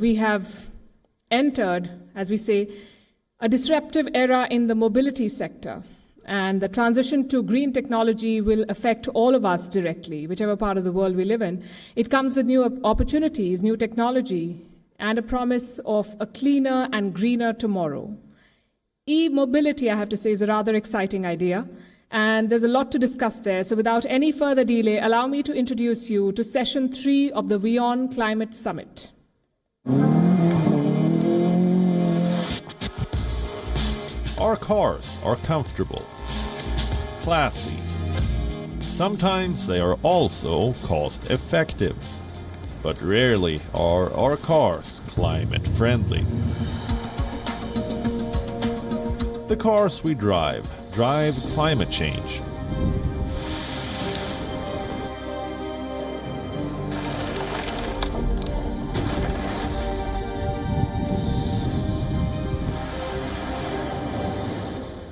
We have entered, as we say, a disruptive era in the mobility sector, and the transition to green technology will affect all of us directly, whichever part of the world we live in. It comes with new opportunities, new technology, and a promise of a cleaner and greener tomorrow. E-mobility, I have to say, is a rather exciting idea, and there's a lot to discuss there. So without any further delay, allow me to introduce you to Session 3 of the WION Climate Summit. Our cars are comfortable, classy. Sometimes they are also cost-effective, but rarely are our cars climate-friendly. The cars we drive climate change.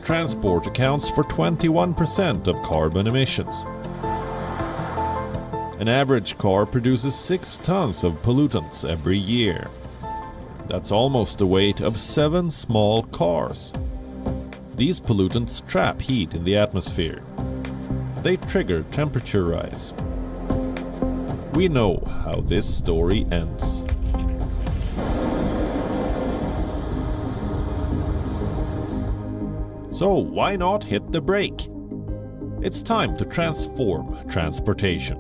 Transport accounts for 21% of carbon emissions. An average car produces 6 tons of pollutants every year. That's almost the weight of 7 small cars. These pollutants trap heat in the atmosphere. They trigger temperature rise. We know how this story ends. So why not hit the brake? It's time to transform transportation.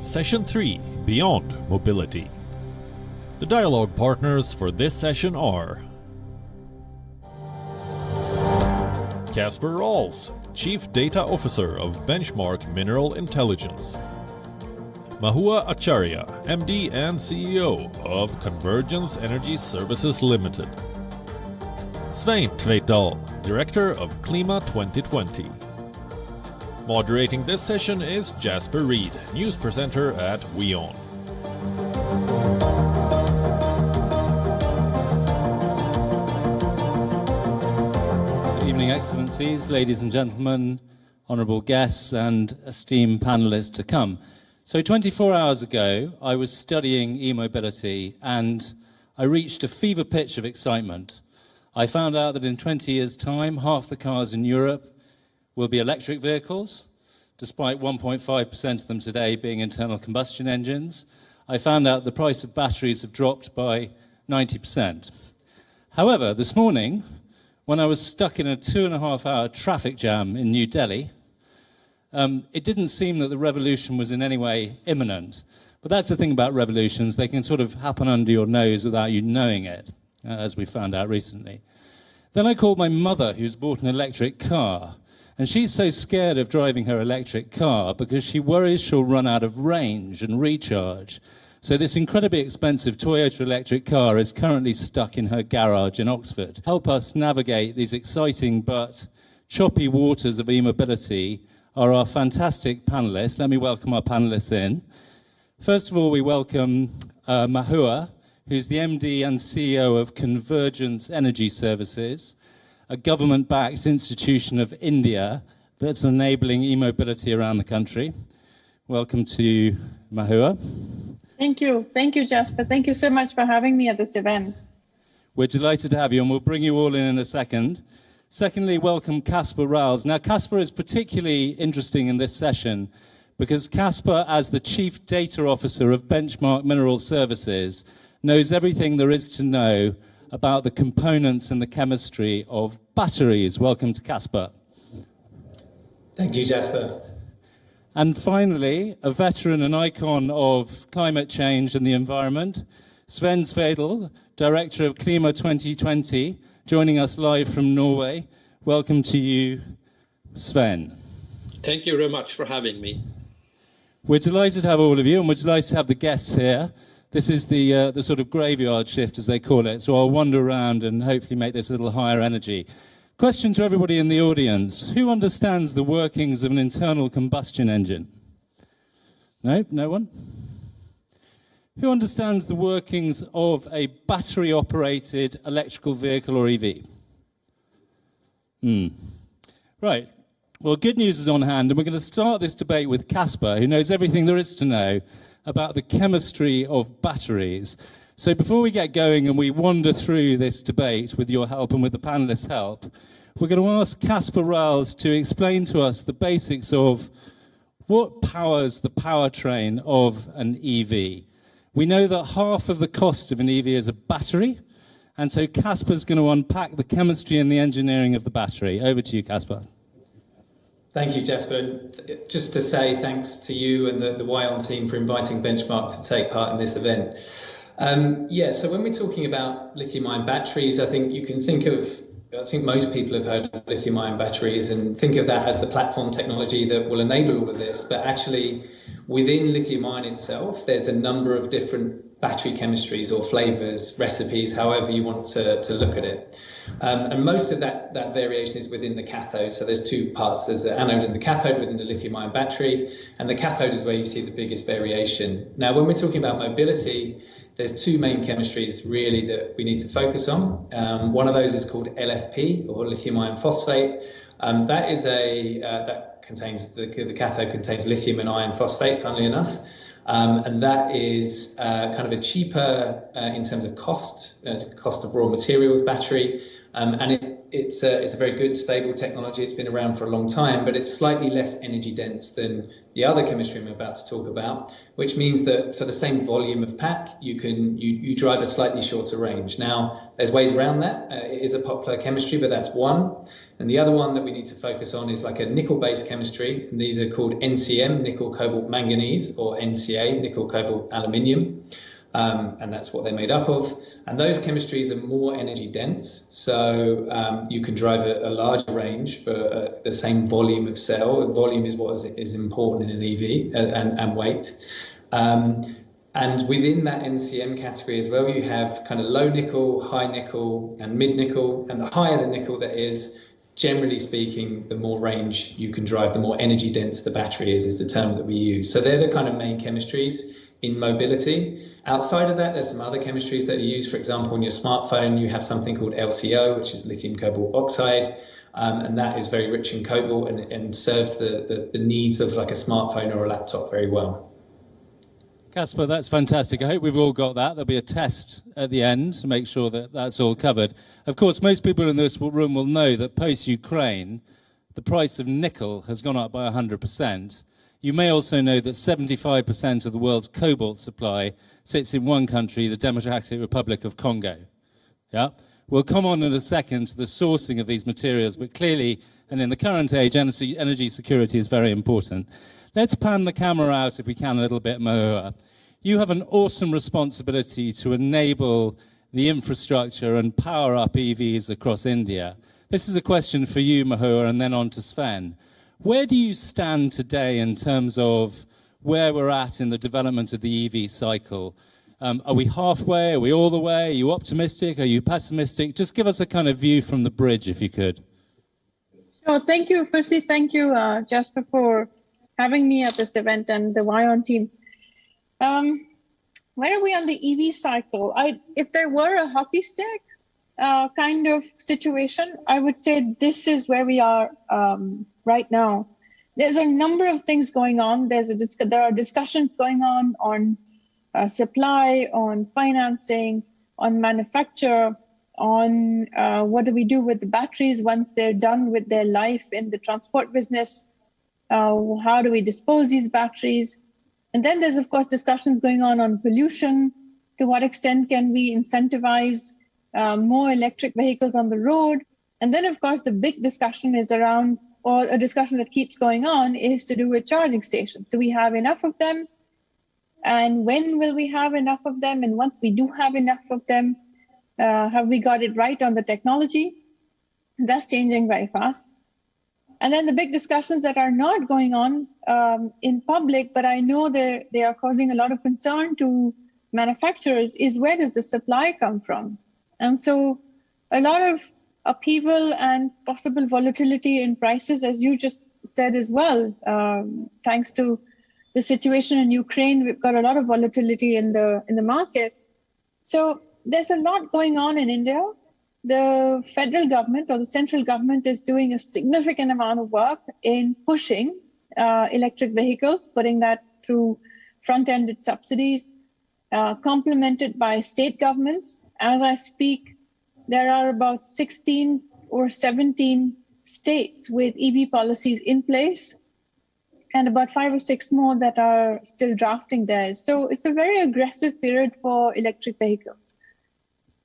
Session 3, Beyond Mobility. The dialogue partners for this session are Caspar Rawles, Chief Data Officer of Benchmark Mineral Intelligence. Mahua Acharya, MD and CEO of Convergence Energy Services Limited. Svein Tveitdal, Director of Klima 2020. Moderating this session is Jasper Reid, News Presenter at WION. Good evening, Excellencies, ladies and gentlemen, honourable guests and esteemed panellists to come. So 24 hours ago, I was studying e-mobility and I reached a fever pitch of excitement. I found out that in 20 years' time, half the cars in Europe will be electric vehicles, despite 1.5% of them today being internal combustion engines. I found out the price of batteries have dropped by 90%. However, this morning, when I was stuck in a 2.5-hour traffic jam in New Delhi, it didn't seem that the revolution was in any way imminent. But that's the thing about revolutions, they can sort of happen under your nose without you knowing it, as we found out recently. Then I called my mother, who's bought an electric car, and she's so scared of driving her electric car because she worries she'll run out of range and recharge. So this incredibly expensive Toyota electric car is currently stuck in her garage in Oxford. Help us navigate these exciting but choppy waters of e-mobility are our fantastic panellists. Let me welcome our panellists in. First of all, we welcome Mahua, who's the MD and CEO of Convergence Energy Services, a government-backed institution of India that's enabling e-mobility around the country. Welcome to Mahua. Thank you. Thank you, Jasper. Thank you so much for having me at this event. We're delighted to have you, and we'll bring you all in a second. Secondly, welcome Caspar Rawles. Now, Caspar is particularly interesting in this session because Caspar, as the Chief Data Officer of Benchmark Mineral Services, knows everything there is to know about the components and the chemistry of batteries. Welcome to Caspar. Thank you, Jasper. And finally, a veteran and icon of climate change and the environment, Svein Tveitdal, Director of Klima 2020, joining us live from Norway. Welcome to you, Sven. Thank you very much for having me. We're delighted to have all of you, and we're delighted to have the guests here. This is the sort of graveyard shift, as they call it, so I'll wander around and hopefully make this a little higher energy. Question to everybody in the audience. Who understands the workings of an internal combustion engine? No? No one? Who understands the workings of a battery-operated electrical vehicle or EV? Right. Well, good news is on hand, and we're going to start this debate with Caspar, who knows everything there is to know about the chemistry of batteries. So before we get going and we wander through this debate with your help and with the panelists' help, we're going to ask Caspar Rawles to explain to us the basics of what powers the powertrain of an EV. We know that half of the cost of an EV is a battery, and so Caspar's going to unpack the chemistry and the engineering of the battery. Over to you, Caspar. Thank you, Jasper. Just to say thanks to you and the WION team for inviting Benchmark to take part in this event. So when we're talking about lithium-ion batteries, I think you can think of, I think most people have heard of lithium-ion batteries and think of that as the platform technology that will enable all of this. But actually, within lithium-ion itself, there's a number of different battery chemistries or flavors, recipes, however you want to look at it. And most of that variation is within the cathode. So there's two parts. There's the anode and the cathode within the lithium-ion battery, and the cathode is where you see the biggest variation. Now, when we're talking about mobility, there's two main chemistries really that we need to focus on. One of those is called LFP, or lithium iron phosphate. That is that contains the cathode contains lithium and iron phosphate, funnily enough. And that is kind of a cheaper in terms of cost of raw materials battery. And it's a very good, stable technology. It's been around for a long time, but it's slightly less energy dense than the other chemistry I'm about to talk about, which means that for the same volume of pack, you drive a slightly shorter range. Now, there's ways around that. It is a popular chemistry, but that's one. And the other one that we need to focus on is like a nickel-based chemistry. And these are called NCM, nickel, cobalt, manganese, or NCA, nickel, cobalt, aluminium. And that's what they're made up of. And those chemistries are more energy dense. So you can drive a larger range for the same volume of cell. Volume is what is important in an EV, and weight. And within that NCM category as well, you have kind of low nickel, high nickel, and mid nickel. And the higher the nickel that is, generally speaking, the more range you can drive, the more energy dense the battery is the term that we use. So they're the kind of main chemistries in mobility. Outside of that, there's some other chemistries that are used. For example, on your smartphone, you have something called LCO, which is lithium cobalt oxide. And that is very rich in cobalt and serves the needs of like a smartphone or a laptop very well. Caspar, that's fantastic. I hope we've all got that. There'll be a test at the end to make sure that that's all covered. Of course, most people in this room will know that post-Ukraine, the price of nickel has gone up by 100%. You may also know that 75% of the world's cobalt supply sits in one country, the Democratic Republic of Congo. Yeah? We'll come on in a second to the sourcing of these materials, but clearly, and in the current age, energy security is very important. Let's pan the camera out, if we can, a little bit, Mahua. You have an awesome responsibility to enable the infrastructure and power up EVs across India. This is a question for you, Mahua, and then on to Sven. Where do you stand today in terms of where we're at in the development of the EV cycle? Are we halfway? Are we all the way? Are you optimistic? Are you pessimistic? Just give us a kind of view from the bridge, if you could. Sure. Thank you. Firstly, thank you, Jasper, for having me at this event and the WION team. Where are we on the EV cycle? If there were a hockey stick kind of situation, I would say this is where we are right now. There's a number of things going on. There are discussions going on supply, on financing, on manufacture, on what do we do with the batteries once they're done with their life in the transport business. How do we dispose these batteries? And then there's, of course, discussions going on pollution. To what extent can we incentivize more electric vehicles on the road? And then, of course, the big discussion is around, or a discussion that keeps going on, is to do with charging stations. Do we have enough of them? And when will we have enough of them? And once we do have enough of them, have we got it right on the technology? That's changing very fast. And then the big discussions that are not going on in public, but I know they are causing a lot of concern to manufacturers, is where does the supply come from? And so a lot of upheaval and possible volatility in prices, as you just said as well, thanks to the situation in Ukraine, we've got a lot of volatility in the market. So there's a lot going on in India. the federal government or the central government is doing a significant amount of work in pushing electric vehicles, putting that through front-ended subsidies, complemented by state governments. As I speak, there are about 16 or 17 states with EV policies in place, and about 5 or 6 more that are still drafting theirs. So it's a very aggressive period for electric vehicles.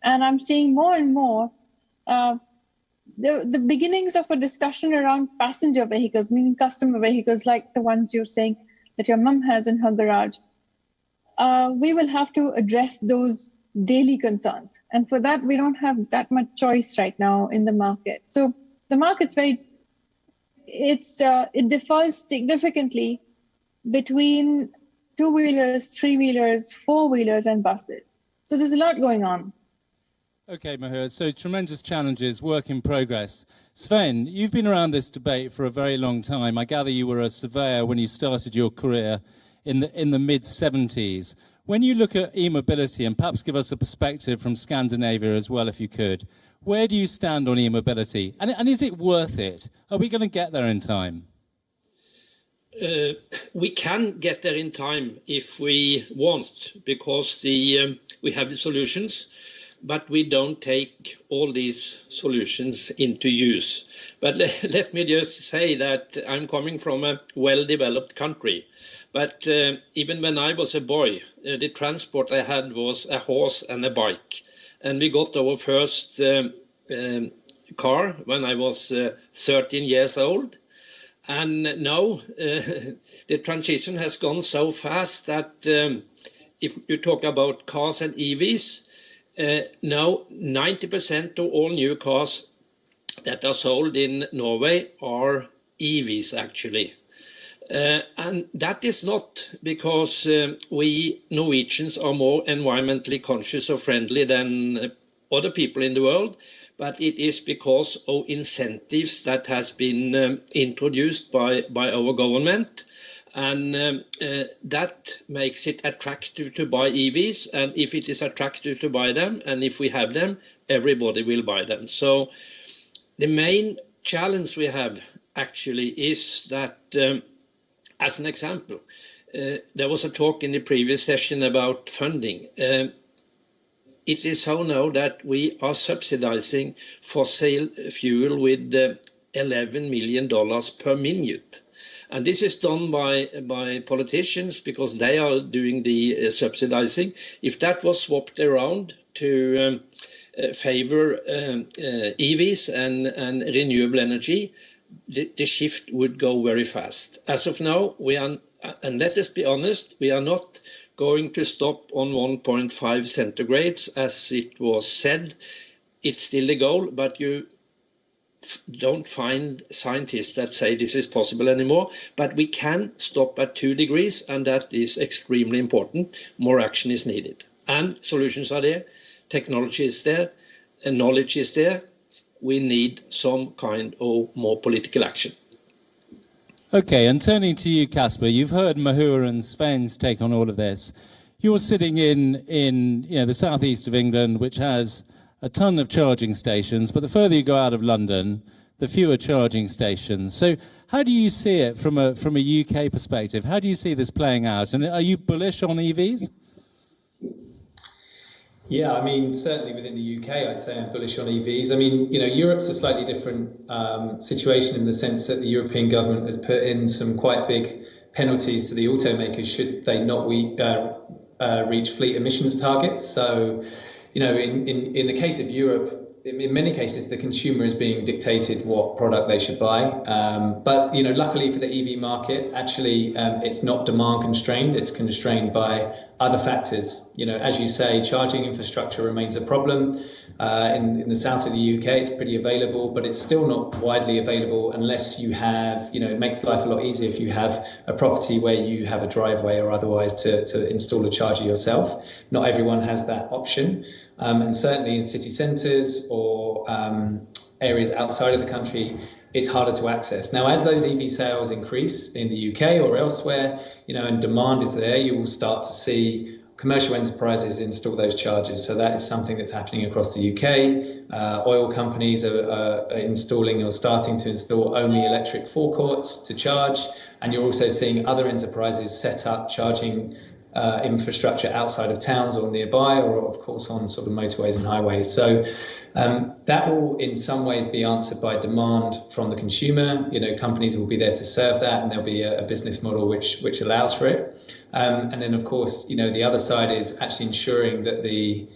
And I'm seeing more and more the beginnings of a discussion around passenger vehicles, meaning customer vehicles like the ones you're saying that your mum has in her garage. We will have to address those daily concerns. And for that, we don't have that much choice right now in the market. So the market's it differs significantly between two-wheelers, three-wheelers, four-wheelers, and buses. So there's a lot going on. Okay, Mahua, so tremendous challenges, work in progress. Sven, you've been around this debate for a very long time. I gather you were a surveyor when you started your career in the mid-70s. When you look at e-mobility, and perhaps give us a perspective from Scandinavia as well, if you could, where do you stand on e-mobility? And is it worth it? Are we going to get there in time? We can get there in time if we want, because we have the solutions, but we don't take all these solutions into use. But let me just say that I'm coming from a well-developed country. But even when I was a boy, the transport I had was a horse and a bike. And we got our first car when I was 13 years old. And now the transition has gone so fast that if you talk about cars and EVs, now 90% of all new cars that are sold in Norway are EVs actually. And that is not because we Norwegians are more environmentally conscious or friendly than other people in the world, but it is because of incentives that has been introduced by our government. And that makes it attractive to buy EVs. And if it is attractive to buy them, and if we have them, everybody will buy them. So the main challenge we have actually is that, as an example, there was a talk in the previous session about funding. It is so now that we are subsidizing fossil fuel with $11 million per minute. And this is done by politicians because they are doing the subsidizing. If that was swapped around to favor EVs and renewable energy, the shift would go very fast. As of now, we are, and let us be honest, we are not going to stop on 1.5 centigrades as it was said. It's still the goal, but you don't find scientists that say this is possible anymore. But we can stop at 2 degrees, and that is extremely important. More action is needed. And solutions are there, technology is there, and knowledge is there. We need some kind of more political action. Okay, and turning to you, Caspar, you've heard Mahua and Sven's take on all of this. You're sitting in the southeast of England, which has a ton of charging stations, but the further you go out of London, the fewer charging stations. So how do you see it from a UK perspective? How do you see this playing out? And are you bullish on EVs? Yeah, I mean, certainly within the UK, I'd say I'm bullish on EVs. I mean, Europe's a slightly different situation in the sense that the European government has put in some quite big penalties to the automakers should they not reach fleet emissions targets. So, in the case of Europe, in many cases, the consumer is being dictated what product they should buy. But luckily for the EV market, actually, it's not demand constrained. It's constrained by other factors. As you say, charging infrastructure remains a problem. In the south of the UK, it's pretty available, but it's still not widely available unless you have, it makes life a lot easier if you have a property where you have a driveway or otherwise to install a charger yourself. Not everyone has that option. And certainly in city centres or areas outside of the country, it's harder to access. Now, as those EV sales increase in the UK or elsewhere, and demand is there, you will start to see commercial enterprises install those chargers. So that is something that's happening across the UK. Oil companies are installing or starting to install only electric forecourts to charge. And you're also seeing other enterprises set up charging infrastructure outside of towns or nearby, or of course on sort of motorways and highways. So that will in some ways be answered by demand from the consumer. You know, companies will be there to serve that, and there'll be a business model which allows for it. And then of course, you know, the other side is actually ensuring that the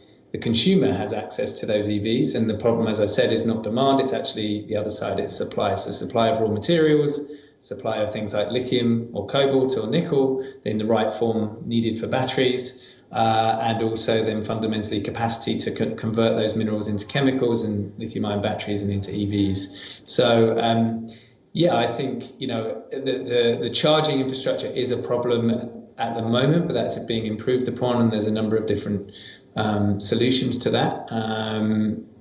consumer has access to those EVs. And the problem, as I said, is not demand, it's actually the other side, it's supply. So supply of raw materials, supply of things like lithium or cobalt or nickel in the right form needed for batteries, and also then fundamentally capacity to convert those minerals into chemicals and lithium-ion batteries and into EVs. So yeah, I think, you know, the charging infrastructure is a problem at the moment, but that's being improved upon, and there's a number of different solutions to that.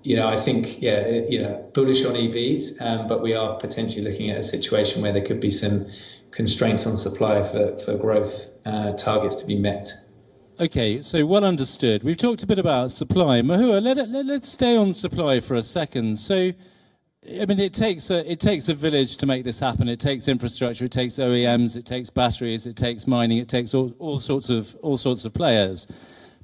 You know, I think, yeah, you know, bullish on EVs, but we are potentially looking at a situation where there could be some constraints on supply for growth targets to be met. Okay, so well understood. We've talked a bit about supply. Mahua, let's stay on supply for a second. So, I mean, it takes a village to make this happen. It takes infrastructure, it takes OEMs, it takes batteries, it takes mining, it takes all sorts of players.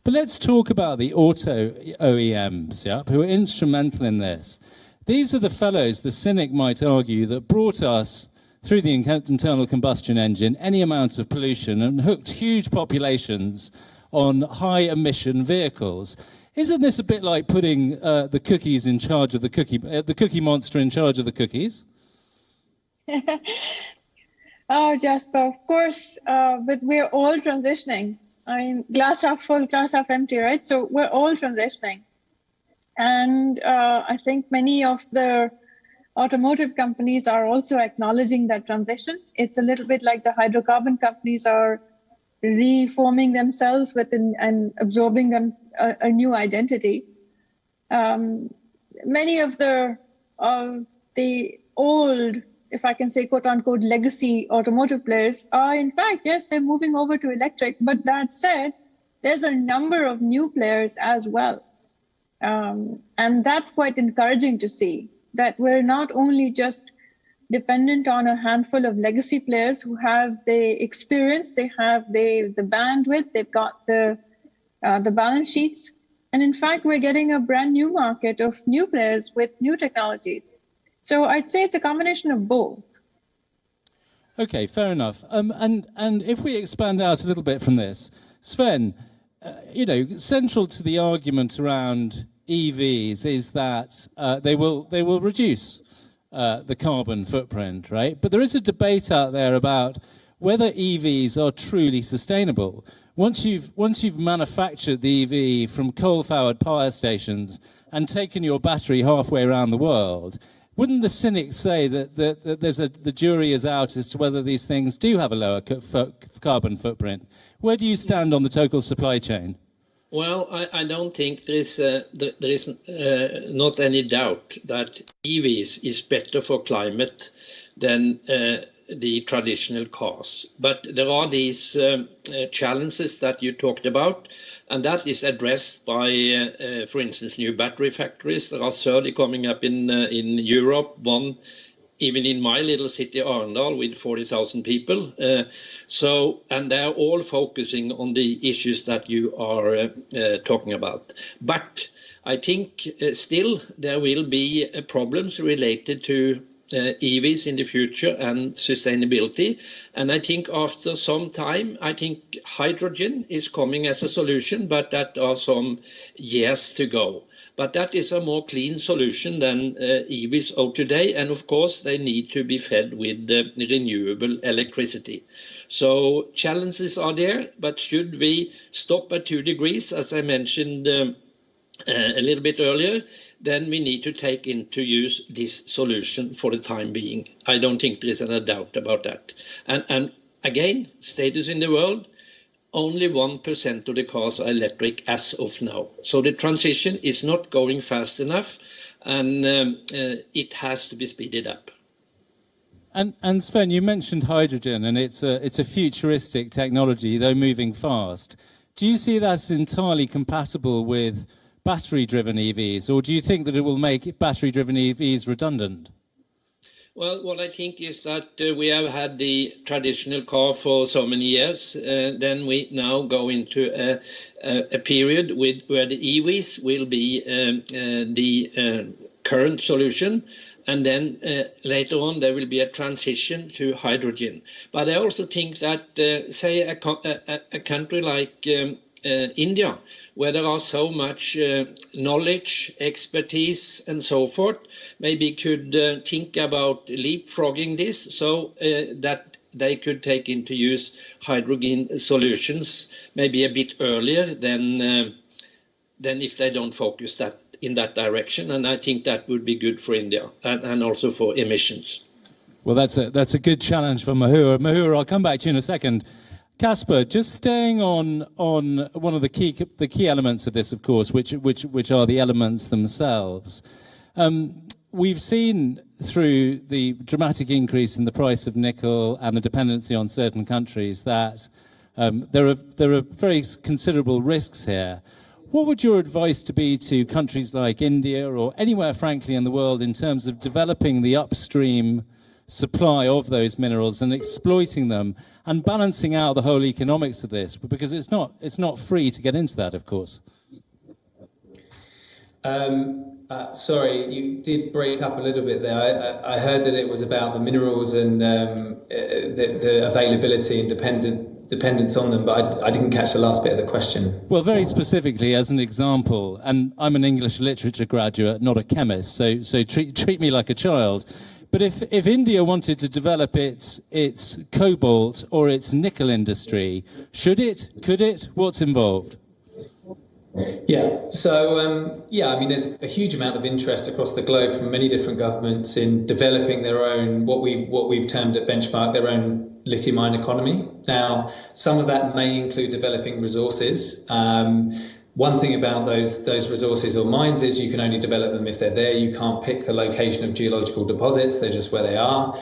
But let's talk about the auto OEMs, yeah, who are instrumental in this. These are the fellows, the cynic might argue, that brought us through the internal combustion engine any amount of pollution and hooked huge populations on high-emission vehicles. Isn't this a bit like putting the cookies in charge of the cookie monster in charge of the cookies? Oh, Jasper, of course, but we're all transitioning. I mean, glass half full, glass half empty, right? So we're all transitioning. And I think many of the automotive companies are also acknowledging that transition. It's a little bit like the hydrocarbon companies are reforming themselves within and absorbing them a new identity. Many of the old, if I can say, quote unquote, legacy automotive players are, in fact, yes, they're moving over to electric. But that said, there's a number of new players as well. And that's quite encouraging to see, that we're not only just dependent on a handful of legacy players who have the experience, they have the bandwidth, they've got the balance sheets. And in fact, we're getting a brand new market of new players with new technologies. So I'd say it's a combination of both. Okay, fair enough. And if we expand out a little bit from this, Sven, you know, central to the argument around EVs is that they will reduce the carbon footprint, right? But there is a debate out there about whether EVs are truly sustainable. Once you've manufactured the EV from coal-fired power stations and taken your battery halfway around the world, wouldn't the cynics say that the jury is out as to whether these things do have a lower carbon footprint? Where do you stand on the total supply chain? Well, I don't think there is not any doubt that EVs is better for climate than the traditional cars. But there are these challenges that you talked about, and that is addressed by, for instance, new battery factories. There are 30 coming up in Europe, one even in my little city, Arendal, with 40,000 people. And they're all focusing on the issues that you are talking about. But I think still there will be problems related to EVs in the future and sustainability. And I think after some time, I think hydrogen is coming as a solution, but that are some years to go. But that is a more clean solution than EVs of today. And of course, they need to be fed with renewable electricity. So challenges are there, but should we stop at 2 degrees, as I mentioned a little bit earlier, then we need to take into use this solution for the time being. I don't think there is any doubt about that. And again, status in the world, only 1% of the cars are electric as of now. So the transition is not going fast enough, and it has to be speeded up. And Sven, you mentioned hydrogen, and it's a futuristic technology, though moving fast. Do you see that as entirely compatible with battery-driven EVs, or do you think that it will make battery-driven EVs redundant? Well, what I think is that we have had the traditional car for so many years. Then we now go into a period where the EVs will be the current solution. And then later on, there will be a transition to hydrogen. But I also think that, say, a country like India, where there are so much knowledge, expertise, and so forth, maybe could think about leapfrogging this so that they could take into use hydrogen solutions maybe a bit earlier than if they don't focus that in that direction. And I think that would be good for India and also for emissions. Well, that's a good challenge for Mahua. Mahua, I'll come back to you in a second. Caspar, just staying on one of the key elements of this, of course, which are the elements themselves. We've seen through the dramatic increase in the price of nickel and the dependency on certain countries that there are very considerable risks here. What would your advice be to countries like India or anywhere, frankly, in the world in terms of developing the upstream supply of those minerals and exploiting them and balancing out the whole economics of this? Because it's not free to get into that, of course. Sorry, you did break up a little bit there. I heard that it was about the minerals and the availability and dependence on them, but I didn't catch the last bit of the question. Well, very specifically, as an example, and I'm an English literature graduate, not a chemist, so treat me like a child. But if India wanted to develop its cobalt or its nickel industry, should it? Could it? What's involved? Yeah, so I mean, there's a huge amount of interest across the globe from many different governments in developing their own, what we've termed at Benchmark, their own lithium-ion economy. Now, some of that may include developing resources. One thing about those resources or mines is you can only develop them if they're there. You can't pick the location of geological deposits. They're just where they are.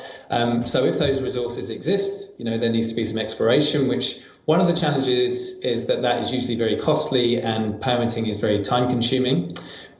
So if those resources exist, there needs to be some exploration, which one of the challenges is that is usually very costly and permitting is very time consuming.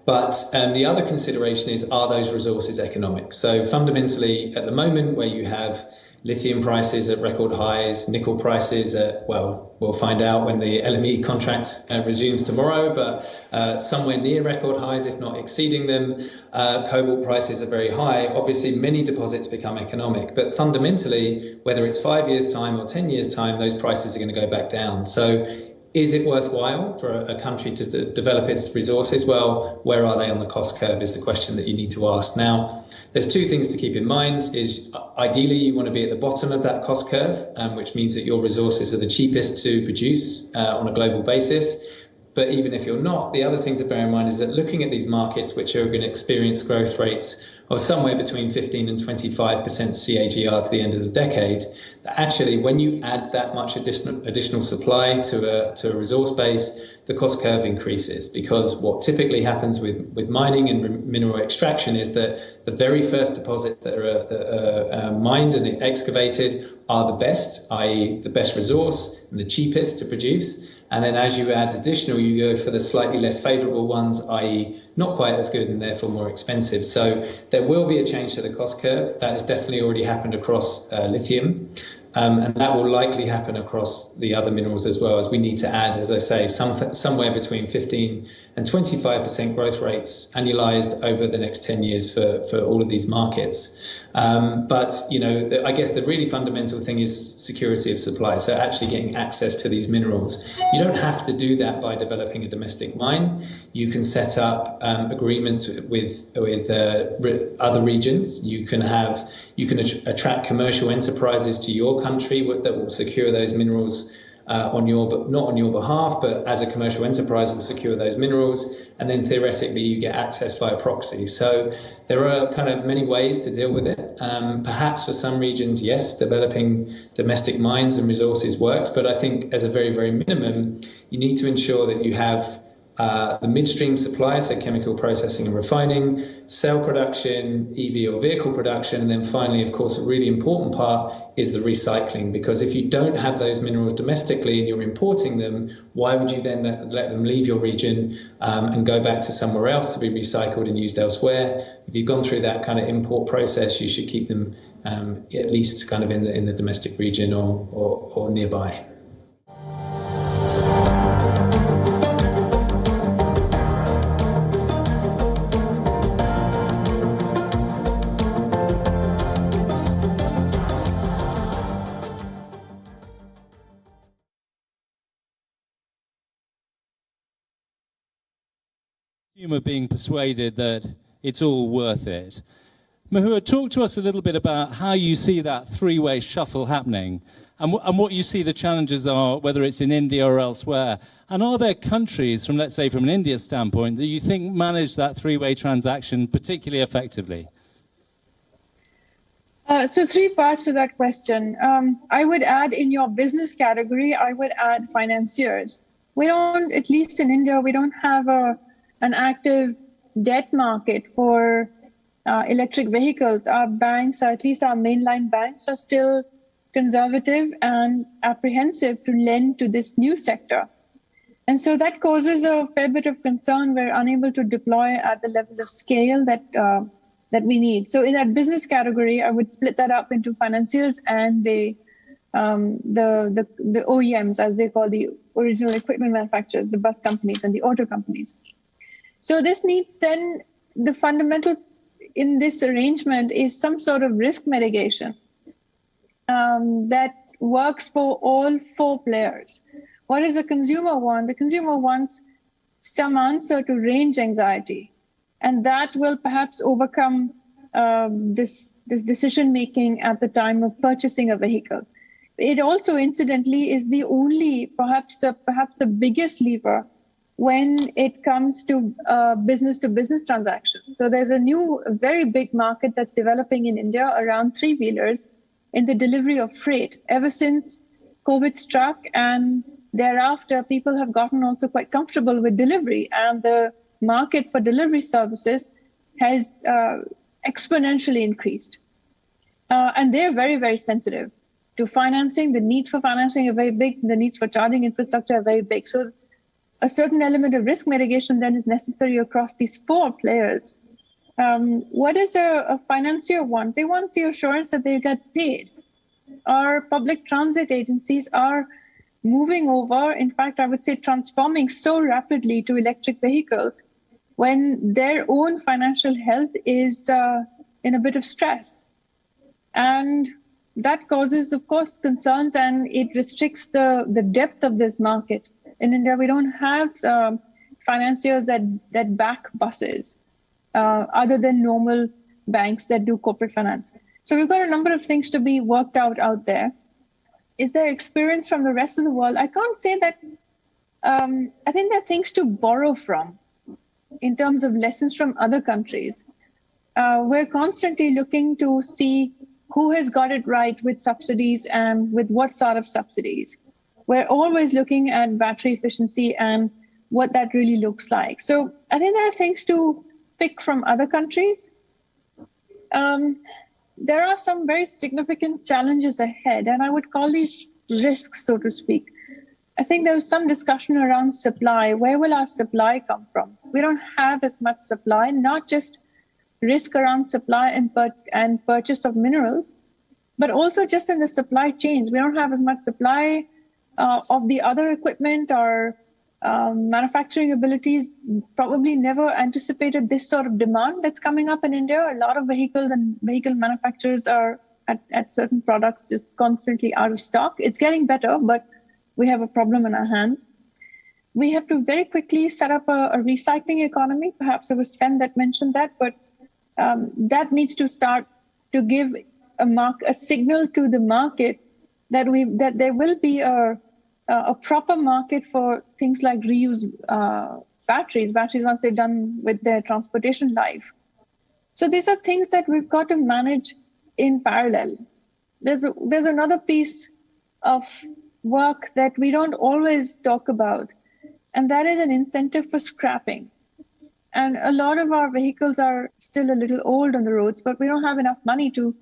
But the other consideration is, are those resources economic? So fundamentally, at the moment where you have lithium prices at record highs, nickel prices at, well, we'll find out when the LME contract resumes tomorrow, but somewhere near record highs, if not exceeding them. Cobalt prices are very high. Obviously, many deposits become economic, but fundamentally, whether it's 5 years' time or 10 years' time, those prices are going to go back down. So is it worthwhile for a country to develop its resources? Well, where are they on the cost curve is the question that you need to ask. Now, there's two things to keep in mind. Is ideally you want to be at the bottom of that cost curve, which means that your resources are the cheapest to produce on a global basis. But even if you're not, the other thing to bear in mind is that looking at these markets, which are going to experience growth rates of somewhere between 15 and 25% CAGR to the end of the decade, that actually when you add that much additional supply to a resource base, the cost curve increases, because what typically happens with mining and mineral extraction is that the very first deposits that are mined and excavated are the best, i.e. the best resource and the cheapest to produce. And then as you add additional, you go for the slightly less favourable ones, i.e. not quite as good and therefore more expensive. So there will be a change to the cost curve. That has definitely already happened across lithium. And that will likely happen across the other minerals as well, as we need to add, as I say, somewhere between 15 and 25% growth rates annualized over the next 10 years for all of these markets. But, I guess the really fundamental thing is security of supply. So actually getting access to these minerals. You don't have to do that by developing a domestic mine. You can set up agreements with other regions. You can attract commercial enterprises to your country that will secure those minerals not on your behalf, but as a commercial enterprise will secure those minerals, and then theoretically you get access via proxy. So there are kind of many ways to deal with it. Perhaps for some regions, yes, developing domestic mines and resources works, but I think as a very, very minimum, you need to ensure that you have the midstream supply, so chemical processing and refining, cell production, EV or vehicle production, and then finally, of course, a really important part is the recycling, because if you don't have those minerals domestically and you're importing them, why would you then let them leave your region and go back to somewhere else to be recycled and used elsewhere? If you've gone through that kind of import process, you should keep them at least kind of in the domestic region or nearby. Consumer being persuaded that it's all worth it. Mahua, talk to us a little bit about how you see that three-way shuffle happening and what you see the challenges are, whether it's in India or elsewhere. And are there countries, from let's say from an India standpoint, that you think manage that three-way transaction particularly effectively? So three parts to that question. I would add in your business category, I would add financiers. We don't, at least in India, we don't have an active debt market for electric vehicles. Our banks, or at least our mainline banks, are still conservative and apprehensive to lend to this new sector. And so that causes a fair bit of concern. We're unable to deploy at the level of scale that we need. So in that business category, I would split that up into financiers and the OEMs, as they call the original equipment manufacturers, the bus companies and the auto companies. So this needs then, the fundamental in this arrangement is some sort of risk mitigation that works for all four players. What does the consumer want? The consumer wants some answer to range anxiety, and that will perhaps overcome this decision-making at the time of purchasing a vehicle. It also, incidentally, is the only, perhaps the biggest lever when it comes to business-to-business transactions. So there's a very big market that's developing in India around three-wheelers in the delivery of freight. Ever since COVID struck and thereafter, people have gotten also quite comfortable with delivery, and the market for delivery services has exponentially increased. And they're very, very sensitive to financing. The needs for financing are very big. The needs for charging infrastructure are very big. So a certain element of risk mitigation then is necessary across these four players. What does a financier want? They want the assurance that they get paid. Our public transit agencies are moving over, in fact, I would say transforming so rapidly to electric vehicles when their own financial health is in a bit of stress. And that causes, of course, concerns, and it restricts the depth of this market. In India, we don't have financiers that back buses other than normal banks that do corporate finance. So we've got a number of things to be worked out there. Is there experience from the rest of the world? I can't say that. I think there are things to borrow from in terms of lessons from other countries. We're constantly looking to see who has got it right with subsidies and with what sort of subsidies. We're always looking at battery efficiency and what that really looks like. So I think there are things to pick from other countries. There are some very significant challenges ahead, and I would call these risks, so to speak. I think there was some discussion around supply. Where will our supply come from? We don't have as much supply, not just risk around supply and purchase of minerals, but also just in the supply chains. We don't have as much supply of the other equipment or manufacturing abilities. Probably never anticipated this sort of demand that's coming up in India. A lot of vehicles and vehicle manufacturers are at certain products just constantly out of stock. It's getting better, but we have a problem in our hands. We have to very quickly set up a recycling economy. Perhaps it was Sven that mentioned that, but that needs to start to give a signal to the market that there will be a proper market for things like reuse batteries once they're done with their transportation life. So these are things that we've got to manage in parallel. There's another piece of work that we don't always talk about, and that is an incentive for scrapping. And a lot of our vehicles are still a little old on the roads, but we don't have enough money to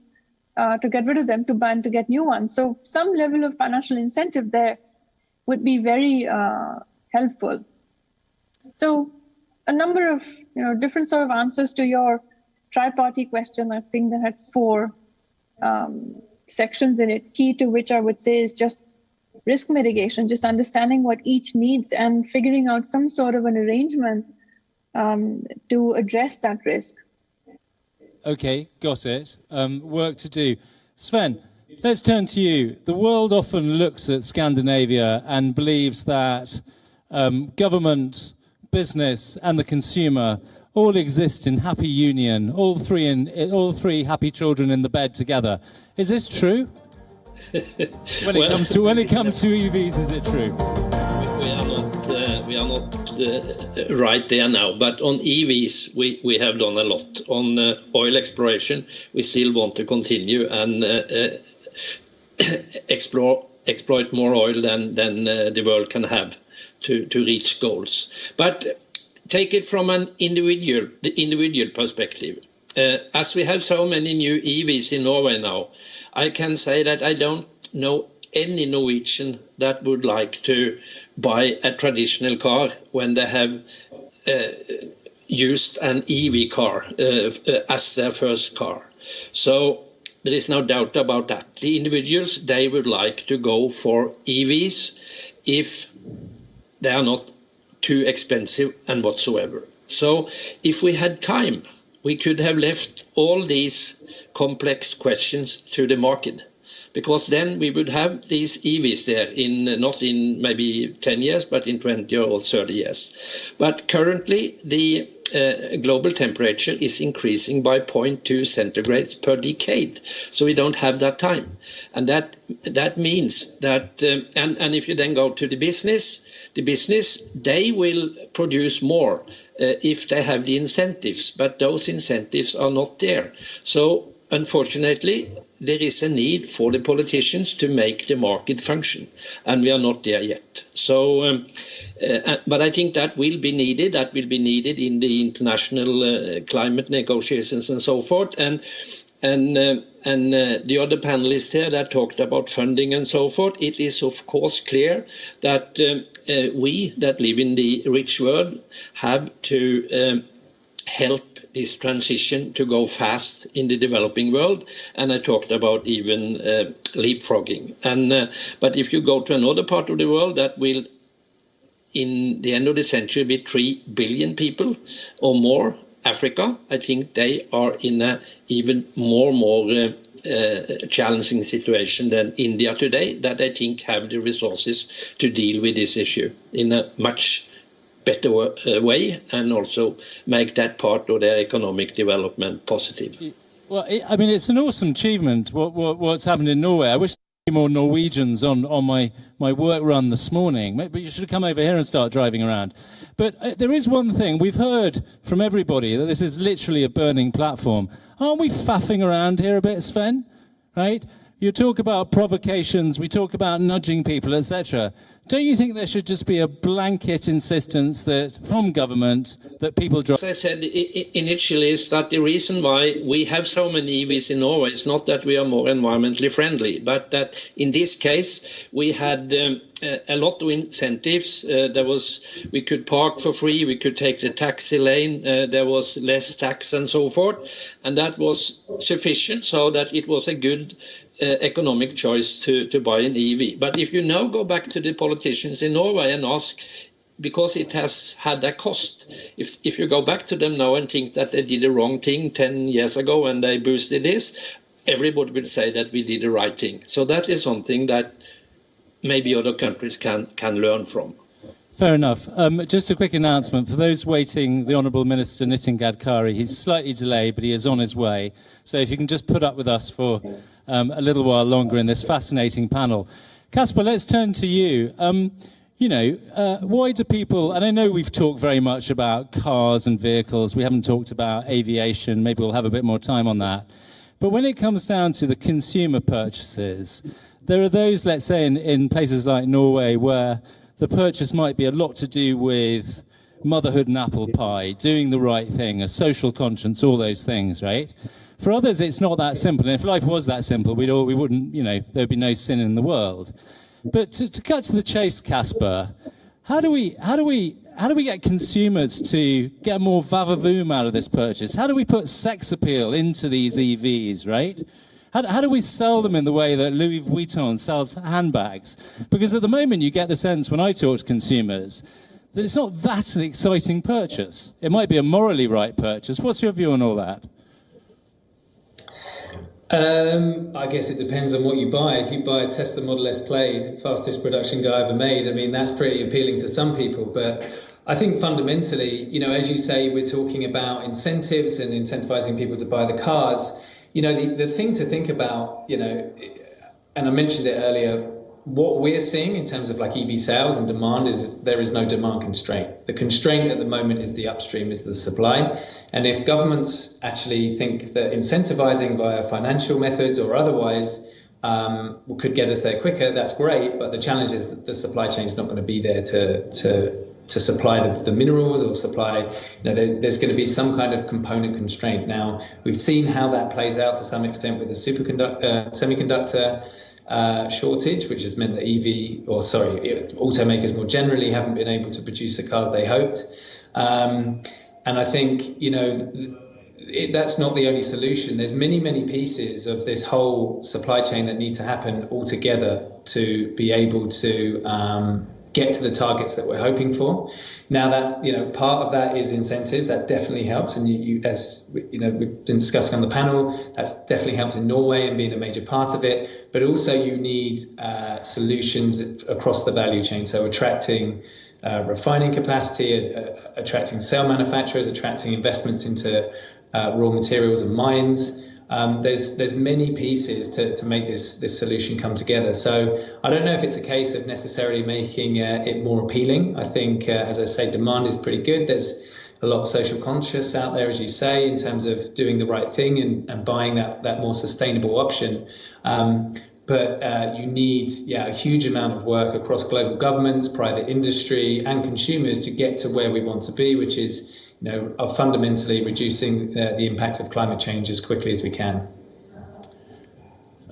get rid of them, to get new ones. So some level of financial incentive there would be very helpful. So a number of different sort of answers to your tri-party question. I think that had 4 sections in it, key to which I would say is just risk mitigation, just understanding what each needs and figuring out some sort of an arrangement to address that risk. Okay, got it. Work to do. Sven, let's turn to you. The world often looks at Scandinavia and believes that government, business and the consumer all exist in happy union, all three happy children in the bed together. Is this true? When it comes to EVs, is it true? We are not right there now, but on EVs we have done a lot. On oil exploration, we still want to continue and exploit more oil than the world can have to reach goals. But take it from the individual perspective. As we have so many new EVs in Norway now, I can say that I don't know any Norwegian that would like to buy a traditional car when they have used an EV car as their first car. So there is no doubt about that. The individuals, they would like to go for EVs if they are not too expensive and whatsoever. So if we had time, we could have left all these complex questions to the market, because then we would have these EVs there not in maybe 10 years, but in 20 or 30 years. But currently, the global temperature is increasing by 0.2 centigrades per decade. So we don't have that time. And that means that, and if you then go to the business, they will produce more if they have the incentives, but those incentives are not there. So unfortunately, there is a need for the politicians to make the market function, and we are not there yet. So, but I think that will be needed. That will be needed in the international climate negotiations and so forth. And the other panelists here that talked about funding and so forth, it is of course clear that we that live in the rich world have to help this transition to go fast in the developing world, and I talked about even leapfrogging. But if you go to another part of the world that will, in the end of the century, be 3 billion people or more, Africa, I think they are in a even more challenging situation than India today, that I think have the resources to deal with this issue in a much better way, and also make that part of their economic development positive. Well, I mean, it's an awesome achievement, what's happened in Norway. I wish there were more Norwegians on my work run this morning. Maybe you should come over here and start driving around. But there is one thing. We've heard from everybody that this is literally a burning platform. Aren't we faffing around here a bit, Sven? Right? You talk about provocations, we talk about nudging people, etc. Don't you think there should just be a blanket insistence that from government that people drive? As I said initially, is that the reason why we have so many EVs in Norway is not that we are more environmentally friendly, but that in this case we had a lot of incentives. We could park for free, we could take the taxi lane, there was less tax and so forth, and that was sufficient so that it was a good economic choice to buy an EV. But if you now go back to the politicians in Norway and ask, because it has had a cost, if you go back to them now and think that they did the wrong thing 10 years ago and they boosted this, everybody will say that we did the right thing. So that is something that maybe other countries can learn from. Fair enough. Just a quick announcement. For those waiting, the Honourable Minister Nitin Gadkari, he's slightly delayed, but he is on his way. So if you can just put up with us for a little while longer in this fascinating panel. Caspar, let's turn to you. Why do people, and I know we've talked very much about cars and vehicles, we haven't talked about aviation, maybe we'll have a bit more time on that. But when it comes down to the consumer purchases, there are those, let's say, in places like Norway where the purchase might be a lot to do with motherhood and apple pie, doing the right thing, a social conscience, all those things, right? For others, it's not that simple. And if life was that simple, we wouldn't, there'd be no sin in the world. But to cut to the chase, Caspar, how do we get consumers to get more vavavoom out of this purchase? How do we put sex appeal into these EVs, right? How do we sell them in the way that Louis Vuitton sells handbags? Because at the moment, you get the sense when I talk to consumers that it's not that an exciting purchase. It might be a morally right purchase. What's your view on all that? I guess it depends on what you buy. If you buy a Tesla Model S Plaid, fastest production guy ever made, I mean, that's pretty appealing to some people. But I think fundamentally, as you say, we're talking about incentives and incentivizing people to buy the cars. The thing to think about, and I mentioned it earlier, what we're seeing in terms of like EV sales and demand is there is no demand constraint. The constraint at the moment is the upstream, is the supply. And if governments actually think that incentivizing via financial methods or otherwise could get us there quicker, that's great. But the challenge is that the supply chain is not going to be there to supply the minerals or supply, there's going to be some kind of component constraint. Now, we've seen how that plays out to some extent with the semiconductor shortage, which has meant that automakers more generally haven't been able to produce the cars they hoped. And I think, that's not the only solution. There's many, many pieces of this whole supply chain that need to happen all together to be able to get to the targets that we're hoping for. Now that, part of that is incentives, that definitely helps. And as we've been discussing on the panel, that's definitely helped in Norway and being a major part of it. But also you need solutions across the value chain. So attracting refining capacity, attracting cell manufacturers, attracting investments into raw materials and mines. There's many pieces to make this solution come together. So I don't know if it's a case of necessarily making it more appealing. I think, as I say, demand is pretty good. There's a lot of social conscious out there, as you say, in terms of doing the right thing and buying that more sustainable option. But you need a huge amount of work across global governments, private industry and consumers to get to where we want to be, which is of fundamentally reducing the impact of climate change as quickly as we can.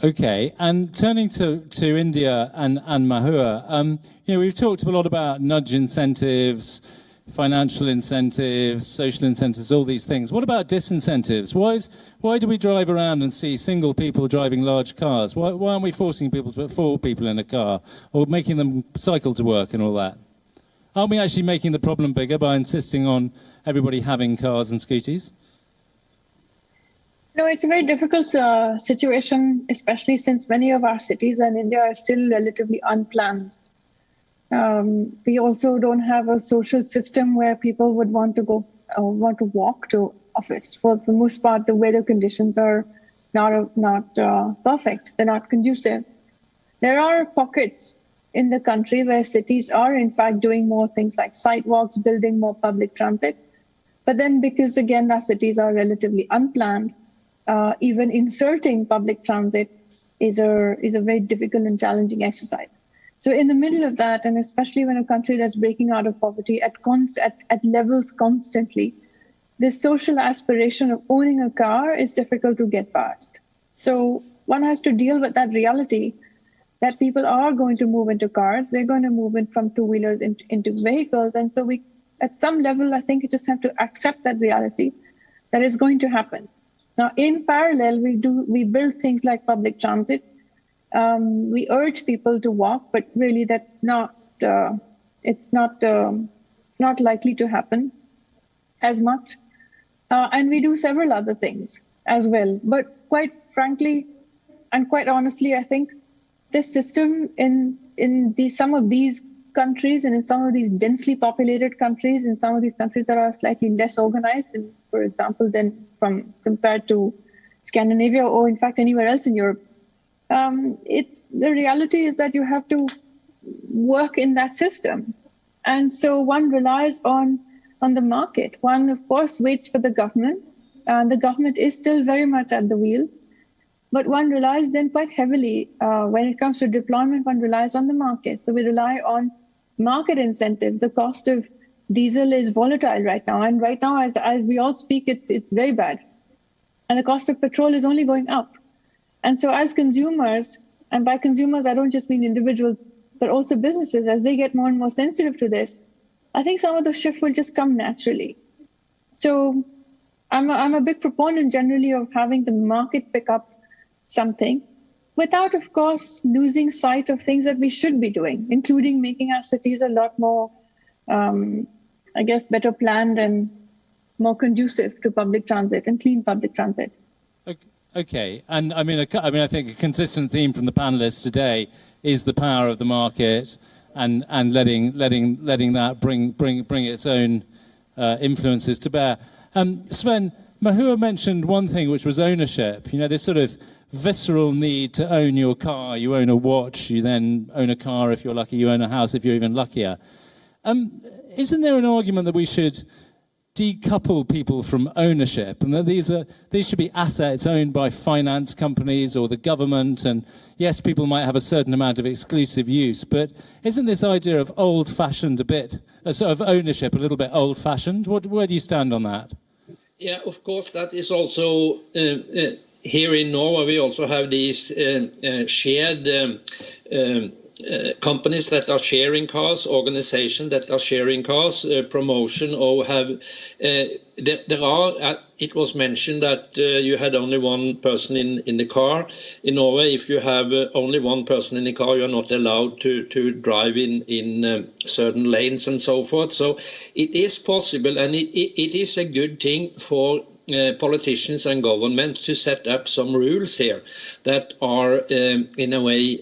Okay, and turning to India and Mahua, we've talked a lot about nudge incentives, financial incentives, social incentives, all these things. What about disincentives? Why do we drive around and see single people driving large cars? Why aren't we forcing people to put 4 people in a car or making them cycle to work and all that? Aren't we actually making the problem bigger by insisting on everybody having cars and scooties? No, it's a very difficult situation, especially since many of our cities in India are still relatively unplanned. We also don't have a social system where people would want to go want to walk to office. For the most part, the weather conditions are not perfect. They're not conducive. There are pockets in the country where cities are, in fact, doing more things like sidewalks, building more public transit. But then because, again, our cities are relatively unplanned, even inserting public transit is a very difficult and challenging exercise. So in the middle of that, and especially when a country that's breaking out of poverty at levels constantly, this social aspiration of owning a car is difficult to get past. So one has to deal with that reality that people are going to move into cars. They're going to move in from two-wheelers into vehicles. And so we, at some level, I think you just have to accept that reality that is going to happen. Now, in parallel, we build things like public transit. We urge people to walk, but really that's it's not likely to happen as much. And we do several other things as well. But quite frankly, and quite honestly, I think this system in some of these countries and in some of these densely populated countries, in some of these countries that are slightly less organized, and for example, compared to Scandinavia or in fact anywhere else in Europe, the reality is that you have to work in that system. And so one relies on the market. One, of course, waits for the government. The government is still very much at the wheel. But one relies then quite heavily, when it comes to deployment, one relies on the market. So we rely on market incentive. The cost of diesel is volatile right now. And right now, as we all speak, it's very bad. And the cost of petrol is only going up. And so as consumers, and by consumers, I don't just mean individuals, but also businesses, as they get more and more sensitive to this, I think some of the shift will just come naturally. So I'm a big proponent generally of having the market pick up something without, of course, losing sight of things that we should be doing, including making our cities a lot more, better planned and more conducive to public transit and clean public transit. Okay, and I think a consistent theme from the panelists today is the power of the market and letting that bring its own influences to bear. Sven, Mahua mentioned one thing, which was ownership. You know, this sort of visceral need to own your car. You own a watch, you then own a car if you're lucky, you own a house if you're even luckier. Isn't there an argument that we should decouple people from ownership, and that these should be assets owned by finance companies or the government? And yes, people might have a certain amount of exclusive use, but isn't this idea of old-fashioned sort of ownership a little bit old-fashioned? Where do you stand on that? Yeah, of course, that is also here in Norway. We also have these shared companies that are sharing cars, organizations that are sharing cars, promotion, or have there are. It was mentioned that you had only one person in the car. In Norway, if you have only one person in the car, you are not allowed to drive in certain lanes and so forth. So it is possible, and it is a good thing for politicians and government to set up some rules here that are in a way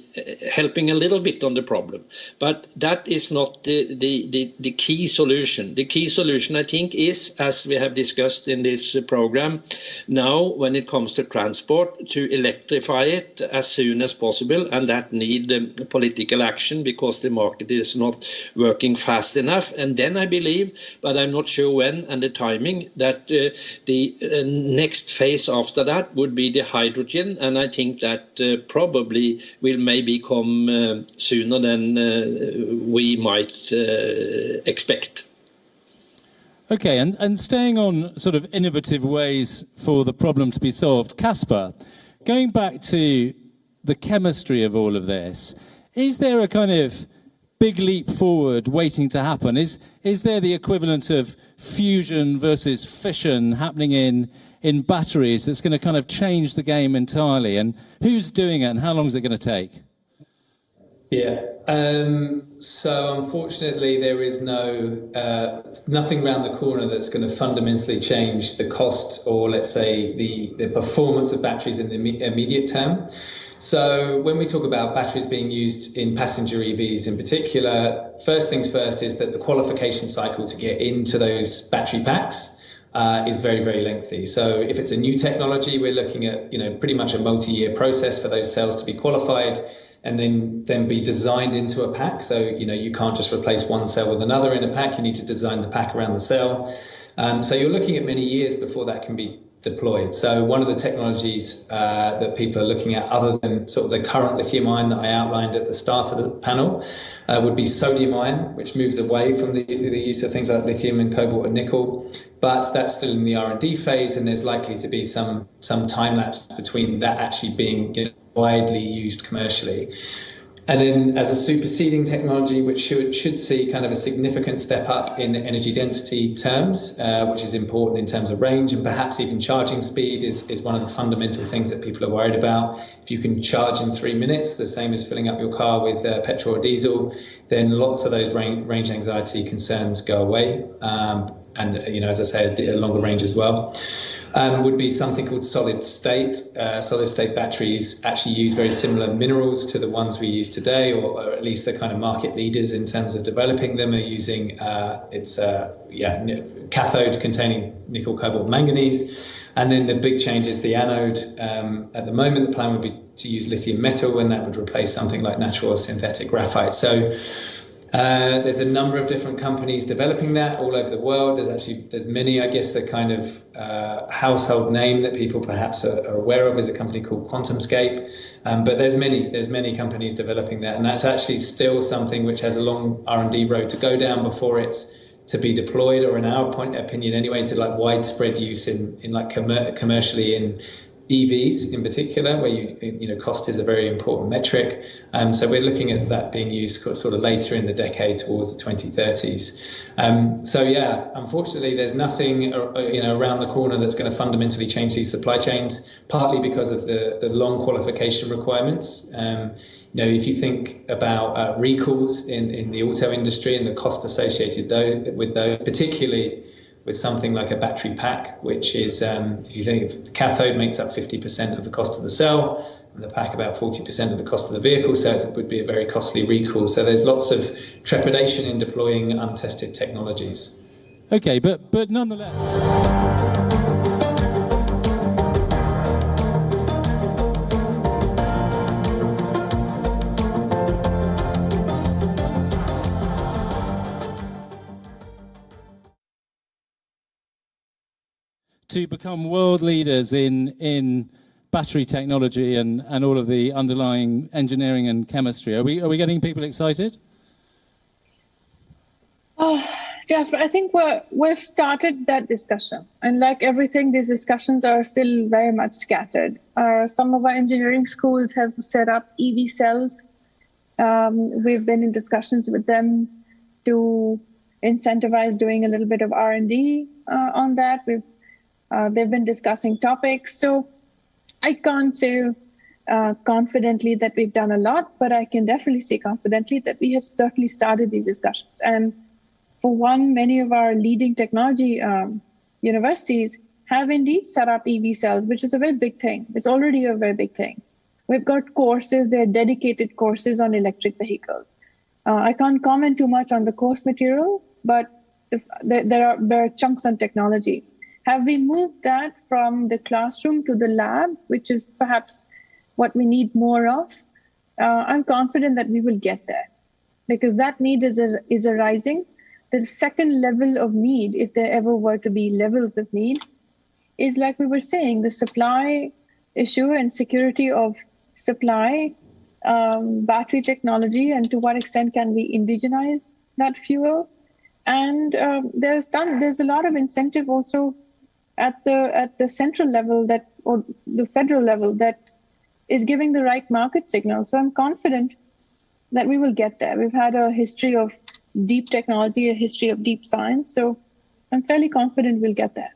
helping a little bit on the problem. But that is not the key solution. The key solution, I think, is, as we have discussed in this program, now when it comes to transport, to electrify it as soon as possible, and that need political action because the market is not working fast enough. And then I believe, but I'm not sure when and the timing, that the next phase after that would be the hydrogen, and I think that probably will maybe come sooner than we might expect. Okay, and staying on sort of innovative ways for the problem to be solved, Caspar, going back to the chemistry of all of this, is there a kind of big leap forward waiting to happen? Is there the equivalent of fusion versus fission happening in batteries that's going to kind of change the game entirely? And who's doing it, and how long is it going to take? Yeah. So unfortunately, there is nothing around the corner that's going to fundamentally change the cost, or let's say the performance of batteries in the immediate term. So when we talk about batteries being used in passenger EVs in particular, first things first is that the qualification cycle to get into those battery packs is very, very lengthy. So if it's a new technology, we're looking at pretty much a multi-year process for those cells to be qualified and then be designed into a pack. So you can't just replace one cell with another in a pack. You need to design the pack around the cell. So you're looking at many years before that can be deployed. So one of the technologies that people are looking at, other than sort of the current lithium ion that I outlined at the start of the panel, would be sodium ion, which moves away from the use of things like lithium and cobalt and nickel. But that's still in the R&D phase, and there's likely to be some time lapse between that actually being widely used commercially. And then as a superseding technology, which should see kind of a significant step up in energy density terms, which is important in terms of range, and perhaps even charging speed is one of the fundamental things that people are worried about. If you can charge in 3 minutes, the same as filling up your car with petrol or diesel, then lots of those range anxiety concerns go away. And as I say, a longer range as well. Would be something called solid state. Solid state batteries actually use very similar minerals to the ones we use today, or at least the kind of market leaders in terms of developing them are using cathode containing nickel, cobalt, manganese. And then the big change is the anode. At the moment, the plan would be to use lithium metal, and that would replace something like natural or synthetic graphite. So There's a number of different companies developing that all over the world. There's many, I guess, the kind of household name that people perhaps are aware of is a company called QuantumScape. But there's many companies developing that, and that's actually still something which has a long R&D road to go down before it's to be deployed, or in our opinion anyway, to like widespread use in like commercially in EVs in particular, where you know cost is a very important metric. So we're looking at that being used sort of later in the decade, towards the 2030s. So yeah, unfortunately, there's nothing around the corner that's going to fundamentally change these supply chains. Partly because of the long qualification requirements. If you think about recalls in the auto industry and the cost associated with those, particularly with something like a battery pack, which is, if you think the cathode makes up 50% of the cost of the cell, and the pack about 40% of the cost of the vehicle, so it would be a very costly recall. So there's lots of trepidation in deploying untested technologies. Okay, but nonetheless. To become world leaders in battery technology and all of the underlying engineering and chemistry. Are we getting people excited? Jasper, I think we've started that discussion, and like everything, these discussions are still very much scattered. Some of our engineering schools have set up EV cells. We've been in discussions with them to incentivize doing a little bit of R&D on that. They've been discussing topics. So I can't say confidently that we've done a lot, but I can definitely say confidently that we have certainly started these discussions. And for one, many of our leading technology universities have indeed set up EV cells, which is a very big thing. It's already a very big thing. We've got courses, there are dedicated courses on electric vehicles. I can't comment too much on the course material, but there are chunks on technology. Have we moved that from the classroom to the lab, which is perhaps what we need more of? I'm confident that we will get there, because that need is arising. The second level of need, if there ever were to be levels of need, is like we were saying, the supply issue and security of supply, battery technology, and to what extent can we indigenize that fuel? And there's a lot of incentive also at the central level or the federal level that is giving the right market signal. So I'm confident that we will get there. We've had a history of deep technology, a history of deep science. So I'm fairly confident we'll get there.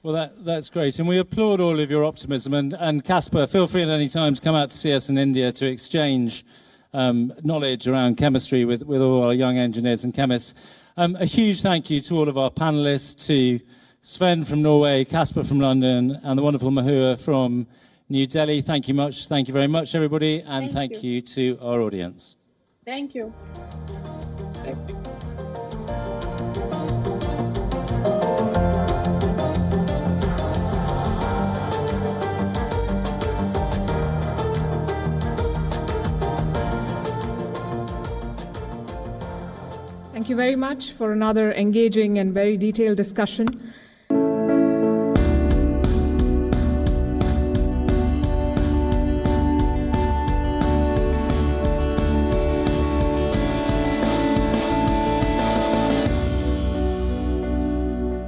Well, that's great. And we applaud all of your optimism. And Caspar, feel free at any time to come out to see us in India to exchange knowledge around chemistry with all our young engineers and chemists. A huge thank you to all of our panelists, to Sven from Norway, Caspar from London, and the wonderful Mahua from New Delhi. Thank you very much, everybody, and thank you to our audience. Thank you. Thank you. Thank you very much for another engaging and very detailed discussion.